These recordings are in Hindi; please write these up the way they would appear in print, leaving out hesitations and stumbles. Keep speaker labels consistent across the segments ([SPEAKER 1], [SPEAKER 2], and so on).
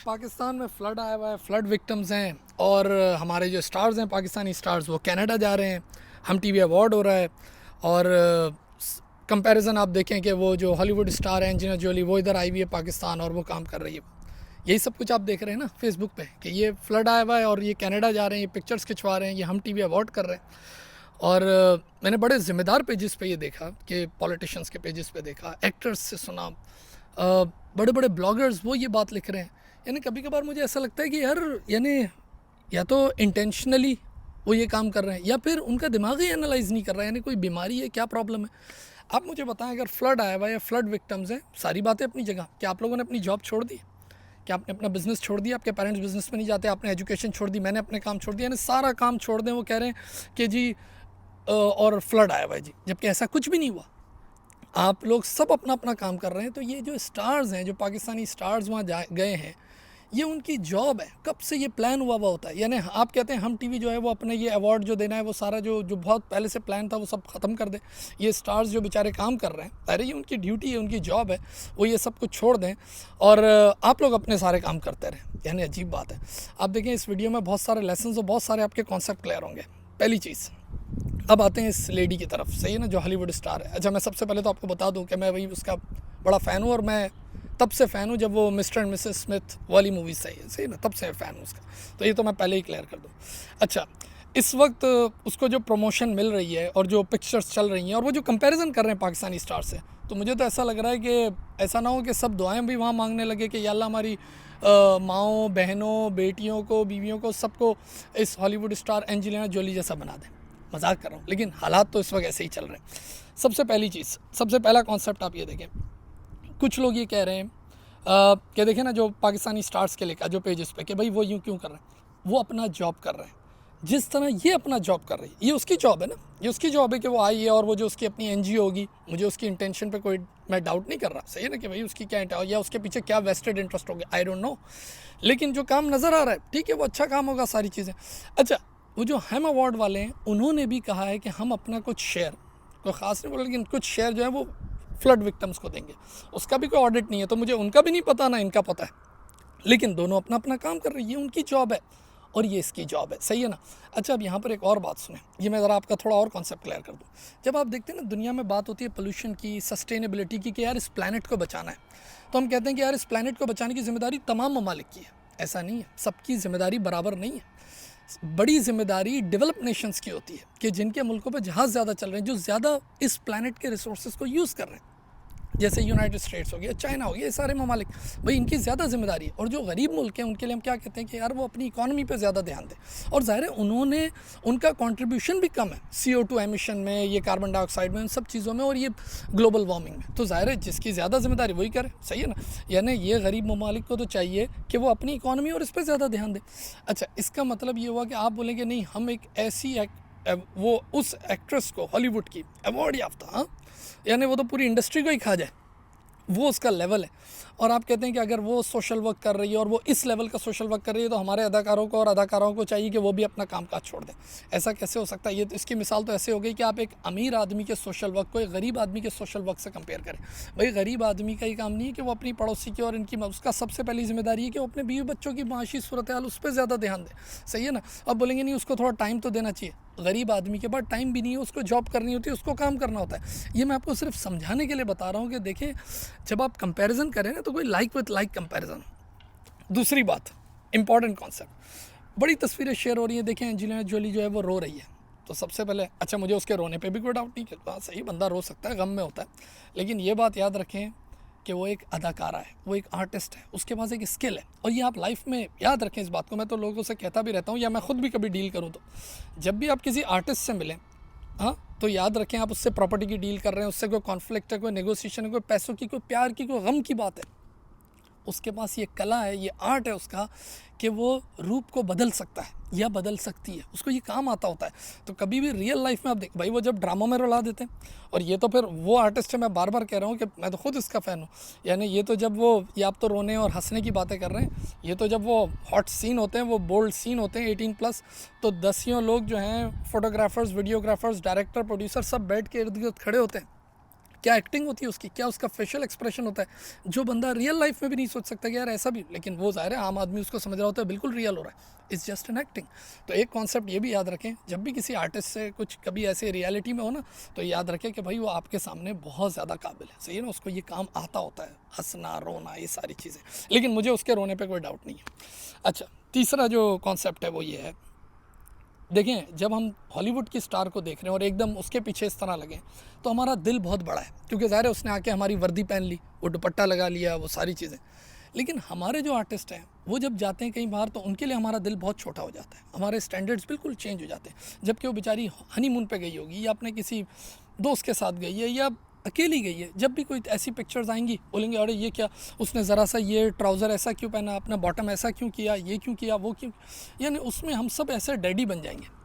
[SPEAKER 1] पाकिस्तान में फ्लड आया हुआ है, फ्लड विक्टिम्स हैं और हमारे जो स्टार्स हैं पाकिस्तानी स्टार्स वो कनाडा जा रहे हैं, हम टीवी अवार्ड हो रहा है। और कंपैरिजन आप देखें कि वो जो हॉलीवुड स्टार है एंजेलिना जोली वो इधर आई हुई है पाकिस्तान और वो काम कर रही है। यही सब कुछ आप देख रहे हैं ना फेसबुक पे कि ये फ्लड आया हुआ है और ये कनाडा जा रहे हैं, ये पिक्चर्स खिंचवा रहे हैं, ये हम टीवी अवार्ड कर रहे हैं। और मैंने बड़े ज़िम्मेदार पेजेस पे ये देखा कि पॉलिटिशियंस के पेजेस पे देखा, एक्टर्स से सुना, बड़े बड़े ब्लॉगर्स वो ये बात लिख रहे हैं। यानी कभी कभार मुझे ऐसा लगता है कि यार यानी या तो इंटेंशनली वो ये काम कर रहे हैं या फिर उनका दिमाग ही एनालाइज नहीं कर रहा है, यानी कोई बीमारी है, क्या प्रॉब्लम है। आप मुझे बताएं, अगर फ्लड आया हुआ या फ्लड विक्टिम्स हैं, सारी बातें अपनी जगह, क्या आप लोगों ने अपनी जॉब छोड़ दी, क्या आपने अपना बिज़नेस छोड़ दिया, आपके पेरेंट्स बिज़नेस में नहीं जाते, आपने एजुकेशन छोड़ दी, मैंने अपने काम छोड़ दिया, यानी सारा काम छोड़ दें। वो कह रहे हैं कि जी और फ्लड आया हुआ है जी, जबकि ऐसा कुछ भी नहीं हुआ। आप लोग सब अपना अपना काम कर रहे हैं। तो ये जो स्टार्स हैं, जो पाकिस्तानी स्टार्स वहाँ गए हैं, ये उनकी जॉब है, कब से ये प्लान हुआ होता है। यानी आप कहते हैं हम टीवी जो है वो अपने ये अवार्ड जो देना है वो सारा जो बहुत पहले से प्लान था वो सब ख़त्म कर दे। ये स्टार्स जो बेचारे काम कर रहे हैं, अरे ये उनकी ड्यूटी है, उनकी जॉब है, वो ये सब कुछ छोड़ दें और आप लोग अपने सारे काम करते रहें। यानी अजीब बात है। आप देखें इस वीडियो में बहुत सारे लेसन और बहुत सारे आपके कॉन्सेप्ट क्लियर होंगे। पहली चीज़, अब आते हैं इस लेडी की तरफ, सही है ना, जो हॉलीवुड स्टार है। अच्छा, मैं सबसे पहले तो आपको बता दूं कि मैं वही उसका बड़ा फ़ैन हूँ और मैं तब से फ़ैन हूँ जब वो मिस्टर एंड मिसेस स्मिथ वाली मूवी सही है ना, तब से फ़ैन हूँ उसका। तो ये तो मैं पहले ही क्लियर कर दूँ। अच्छा, इस वक्त उसको जो प्रमोशन मिल रही है और जो पिक्चर्स चल रही हैं और वो जो कंपैरिजन कर रहे हैं पाकिस्तानी स्टार से, तो मुझे तो ऐसा लग रहा है कि ऐसा ना हो कि सब दुआएं भी वहाँ मांगने लगे कि या अल्लाह हमारी माँओं, बहनों, बेटियों को, बीवियों को, सबको इस हॉलीवुड स्टार एंजेलिना जोली जैसा बना दें। मजाक कर रहा हूँ, लेकिन हालात तो इस वक्त ऐसे ही चल रहे हैं। सबसे पहली चीज़, सबसे पहला कॉन्सेप्ट आप ये देखें, कुछ लोग ये कह रहे हैं कि देखें ना, जो पाकिस्तानी स्टार्स के लेकर जो पेजेस पे, कि भाई वो यूँ क्यों कर रहे हैं, वो अपना जॉब कर रहे हैं। जिस तरह ये अपना जॉब कर रही है, ये उसकी जॉब है ना, ये उसकी जॉब है कि वो आई है और वो जो उसकी अपनी एनजीओ होगी, मुझे उसकी इंटेंशन पे कोई मैं डाउट नहीं कर रहा, सही है ना, कि भाई उसकी क्या या उसके पीछे क्या वेस्टेड इंटरेस्ट होगा, आई डोंट नो। लेकिन जो काम नज़र आ रहा है, ठीक है, वो अच्छा काम होगा, सारी चीज़ें। अच्छा, वो जो हम अवार्ड वाले हैं उन्होंने भी कहा है कि हम अपना कुछ शेयर, कोई ख़ास नहीं बोला, लेकिन कुछ शेयर जो है वो फ्लड विक्टिम्स को देंगे। उसका भी कोई ऑडिट नहीं है, तो मुझे उनका भी नहीं पता ना इनका पता है, लेकिन दोनों अपना अपना काम कर रही है, ये उनकी जॉब है और ये इसकी जॉब है, सही है ना। अच्छा, अब यहाँ पर एक और बात सुने, ये मैं ज़रा आपका थोड़ा और कॉन्सेप्ट क्लियर कर दूँ। जब आप देखते हैं ना दुनिया में बात होती है पोल्यूशन की, सस्टेनेबिलिटी की, कि यार इस प्लानट को बचाना है, तो हम कहते हैं कि यार इस प्लानट को बचाने की जिम्मेदारी तमाम ममालिक की है। ऐसा नहीं है, सबकी जिम्मेदारी बराबर नहीं है। बड़ी जिम्मेदारी डेवलप नेशंस की होती है कि जिनके मुल्कों पर जहाज़ ज़्यादा चल रहे हैं, जो ज़्यादा इस प्लानट के रिसोर्सेज को यूज़ कर रहे हैं, जैसे यूनाइटेड स्टेट्स हो गया, चाइना हो गया, ये सारे ममालिक, भाई इनकी ज़्यादा जिम्मेदारी है। और जो गरीब मुल्क हैं उनके लिए हम क्या कहते हैं कि यार वो अपनी इकॉनमी पे ज़्यादा ध्यान दें। और ज़ाहिर है उन्होंने, उनका कंट्रीब्यूशन भी कम है CO2 एमिशन में, ये कार्बन डाइऑक्साइड में, उन सब चीज़ों में, और ये ग्लोबल वार्मिंग में। तो ज़ाहिर है जिसकी ज़्यादा जिम्मेदारी वही करे, सही है ना। यानी ये गरीब ममालिक को तो चाहिए कि वो अपनी इकॉनमी और इस पर ज़्यादा ध्यान दें। अच्छा, इसका मतलब ये हुआ कि आप बोलेंगे नहीं, हम एक ऐसी वो उस एक्ट्रेस को, हॉलीवुड की अवार्ड याफ्ता, हाँ, यानी वो तो पूरी इंडस्ट्री को ही खा जाए, वो उसका लेवल है। और आप कहते हैं कि अगर वो सोशल वर्क कर रही है और वो इस लेवल का सोशल वर्क कर रही है, तो हमारे अदाकारों को और अदाकाराओं को चाहिए कि वो भी अपना काम काज छोड़ दें। ऐसा कैसे हो सकता है? ये तो, इसकी मिसाल तो ऐसे हो गई कि आप एक अमीर आदमी के सोशल वर्क को एक गरीब आदमी के सोशल वर्क से कंपेयर करें। भाई गरीब आदमी का ये काम नहीं है कि वो अपनी पड़ोसी की और इनकी, उसका सबसे पहली जिम्मेदारी है कि वो अपने बीवी बच्चों की माशी सूरत हाल उस पर ज़्यादा ध्यान दे, सही है ना। अब बोलेंगे नहीं, उसको थोड़ा टाइम तो देना चाहिए। गरीब आदमी के पास टाइम भी नहीं है, उसको जॉब करनी होती है, उसको काम करना होता है। ये मैं आपको सिर्फ समझाने के लिए बता रहा हूँ कि देखें, जब आप कंपैरिजन करें ना, तो कोई लाइक विद लाइक कंपैरिजन। दूसरी बात, इंपॉर्टेंट कॉन्सेप्ट, बड़ी तस्वीरें शेयर हो रही हैं, देखें एंजेलिना जोली जो है वो रो रही है। तो सबसे पहले, अच्छा, मुझे उसके रोने पे भी कोई डाउट नहीं है, हाँ सही, बंदा रो सकता है, गम में होता है, लेकिन ये बात याद रखें कि वो एक अदाकारा है, वो एक आर्टिस्ट है, उसके पास एक स्किल है। और ये आप लाइफ में याद रखें इस बात को। मैं तो लोगों से कहता भी रहता हूँ, या मैं खुद भी कभी डील करूँ, तो जब भी आप किसी आर्टिस्ट से मिलें, हाँ, तो याद रखें आप उससे प्रॉपर्टी की डील कर रहे हैं, उससे कोई कॉन्फ्लिक्ट है, कोई नेगोशिएशन है, कोई पैसों की, कोई प्यार की, कोई गम की बात है। उसके पास ये कला है, ये आर्ट है उसका, कि वो रूप को बदल सकता है या बदल सकती है, उसको ये काम आता होता है। तो कभी भी रियल लाइफ में आप देख, भाई वो जब ड्रामा में रुला देते हैं, और ये तो फिर वो आर्टिस्ट है, मैं बार बार कह रहा हूँ कि मैं तो खुद इसका फ़ैन हूँ। यानी ये तो जब वो, ये आप तो रोने और हंसने की बातें कर रहे हैं, ये तो जब वो हॉट सीन होते हैं, वो बोल्ड सीन होते हैं 18+, तो दसियों लोग जो हैं, फोटोग्राफर्स, वीडियोग्राफर्स, डायरेक्टर, प्रोड्यूसर, सब बैठ के इर्द गिर्द खड़े होते हैं, क्या एक्टिंग होती है उसकी, क्या उसका फेशियल एक्सप्रेशन होता है, जो बंदा रियल लाइफ में भी नहीं सोच सकता कि यार ऐसा भी, लेकिन वो ज़ाहिर है आम आदमी उसको समझ रहा होता है बिल्कुल रियल हो रहा है, इट्स जस्ट एन एक्टिंग। तो एक कॉन्सेप्ट ये भी याद रखें, जब भी किसी आर्टिस्ट से कुछ कभी ऐसे रियलिटी में हो ना, तो याद रखें कि भाई वो आपके सामने बहुत ज़्यादा काबिल है, सही है ना, उसको ये काम आता होता है, हंसना रोना ये सारी चीज़ें, लेकिन मुझे उसके रोने पर कोई डाउट नहीं है। अच्छा, तीसरा जो कॉन्सेप्ट है वो ये है, देखें जब हम हॉलीवुड की स्टार को देख रहे हैं और एकदम उसके पीछे इस तरह लगे, तो हमारा दिल बहुत बड़ा है, क्योंकि ज़ाहिर है उसने आके हमारी वर्दी पहन ली, वो दुपट्टा लगा लिया, वो सारी चीज़ें। लेकिन हमारे जो आर्टिस्ट हैं वो जब जाते हैं कहीं बाहर, तो उनके लिए हमारा दिल बहुत छोटा हो जाता है, हमारे स्टैंडर्ड्स बिल्कुल चेंज हो जाते हैं। जबकि वो बेचारी हनीमून पे गई होगी, या अपने किसी दोस्त के साथ गई है, या अकेली गई है, जब भी कोई ऐसी पिक्चर्स आएंगी बोलेंगे अरे ये क्या, उसने ज़रा सा ये ट्राउज़र ऐसा क्यों पहना, अपना बॉटम ऐसा क्यों किया, ये क्यों किया, वो क्यों, यानी उसमें हम सब ऐसे डैडी बन जाएंगे।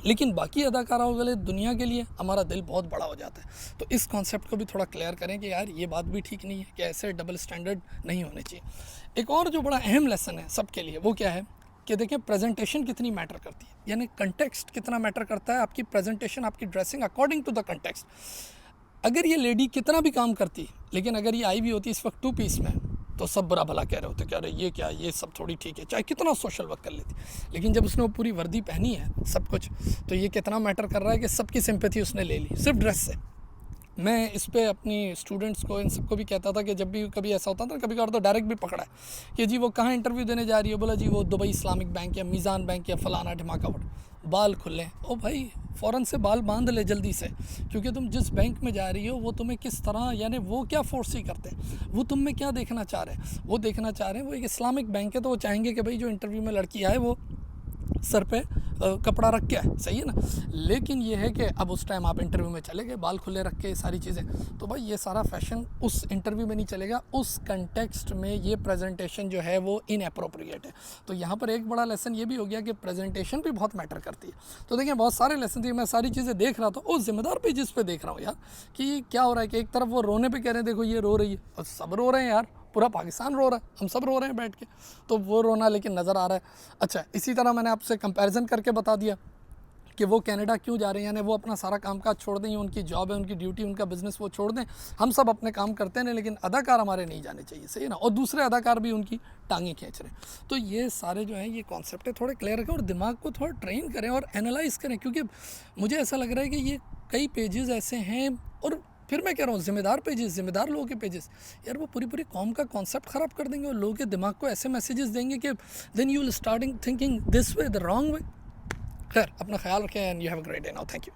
[SPEAKER 1] लेकिन बाकी अदाकारों वाले दुनिया के लिए हमारा दिल बहुत बड़ा हो जाता है। तो इस कॉन्सेप्ट को भी थोड़ा क्लियर करें कि यार ये बात भी ठीक नहीं है कि ऐसे डबल स्टैंडर्ड नहीं होने चाहिए। एक और जो बड़ा अहम लेसन है सबके लिए, वो क्या है कि देखें प्रेजेंटेशन कितनी मैटर करती है, यानी कंटेक्स्ट कितना मैटर करता है, आपकी प्रेजेंटेशन, आपकी dressing according to the context. अगर ये लेडी कितना भी काम करती, लेकिन अगर ये आई भी होती इस वक्त 2 पीस में, तो सब बुरा भला कह रहे होते कि अरे ये क्या, ये सब थोड़ी ठीक है, चाहे कितना सोशल वर्क कर लेती। लेकिन जब उसने वो पूरी वर्दी पहनी है सब कुछ, तो ये कितना मैटर कर रहा है कि सबकी सिंपैथी उसने ले ली सिर्फ ड्रेस से। मैं इस पे अपनी स्टूडेंट्स को, इन सबको भी कहता था कि जब भी कभी ऐसा होता था ना, कभी कभार तो डायरेक्ट भी पकड़ा है कि जी वो कहाँ इंटरव्यू देने जा रही है, बोला जी वो दुबई इस्लामिक बैंक या मीज़ान बैंक या फलाना ढमाकावट, बाल खुले। ओ भाई फ़ौरन से बाल बांध ले जल्दी से, क्योंकि तुम जिस बैंक में जा रही हो वो तुम्हें किस तरह, यानी वो क्या फोर्स ही करते हैं, वो तुम में क्या देखना चाह रहे हैं, वो देखना चाह रहे हैं वो एक इस्लामिक बैंक है, तो वो चाहेंगे कि भाई जो इंटरव्यू में लड़की आए वो सर पे कपड़ा रख के आए, सही है ना। लेकिन ये है कि अब उस टाइम आप इंटरव्यू में चले गए बाल खुले रख के, सारी चीज़ें, तो भाई ये सारा फैशन उस इंटरव्यू में नहीं चलेगा, उस कंटेक्स्ट में ये प्रेजेंटेशन जो है वो इनएप्रोप्रिएट है। तो यहाँ पर एक बड़ा लेसन ये भी हो गया कि प्रेजेंटेशन भी बहुत मैटर करती है। तो देखिए बहुत सारे लेसन थे, मैं सारी चीज़ें देख रहा था, वो जिम्मेदार पेजेस पे देख रहा हूँ यार कि क्या हो रहा है, कि एक तरफ वो रोने पे कह रहे हैं देखो ये रो रही है, और सब रो रहे हैं यार, पूरा पाकिस्तान रो रहा है, हम सब रो रहे हैं बैठ के, तो वो रोना लेकिन नज़र आ रहा है। अच्छा, इसी तरह मैंने आपसे कंपैरिजन करके बता दिया कि वो कनाडा क्यों जा रहे हैं, यानी वो अपना सारा कामकाज छोड़ दें, उनकी जॉब है, उनकी ड्यूटी, उनका बिज़नेस वो छोड़ दें, हम सब अपने काम करते हैं, लेकिन अदाकार हमारे नहीं जाने चाहिए, सही है ना, और दूसरे अदाकार भी उनकी टांगें खींच रहे हैं। तो ये सारे जो हैं ये कॉन्सेप्ट थोड़े क्लियर रखें और दिमाग को थोड़ा ट्रेन करें और एनालाइज़ करें, क्योंकि मुझे ऐसा लग रहा है कि ये कई पेजेस ऐसे हैं, और फिर मैं कह रहा हूँ जिम्मेदार पेजेस, जिम्मेदार लोगों के पेजेस, यार वो पूरी कौम का कॉन्सेप्ट ख़राब कर देंगे और लोगों के दिमाग को ऐसे मैसेजेस देंगे कि then you will starting thinking this way, the wrong way. खैर, अपना ख्याल रखें and you have a great day now, thank you.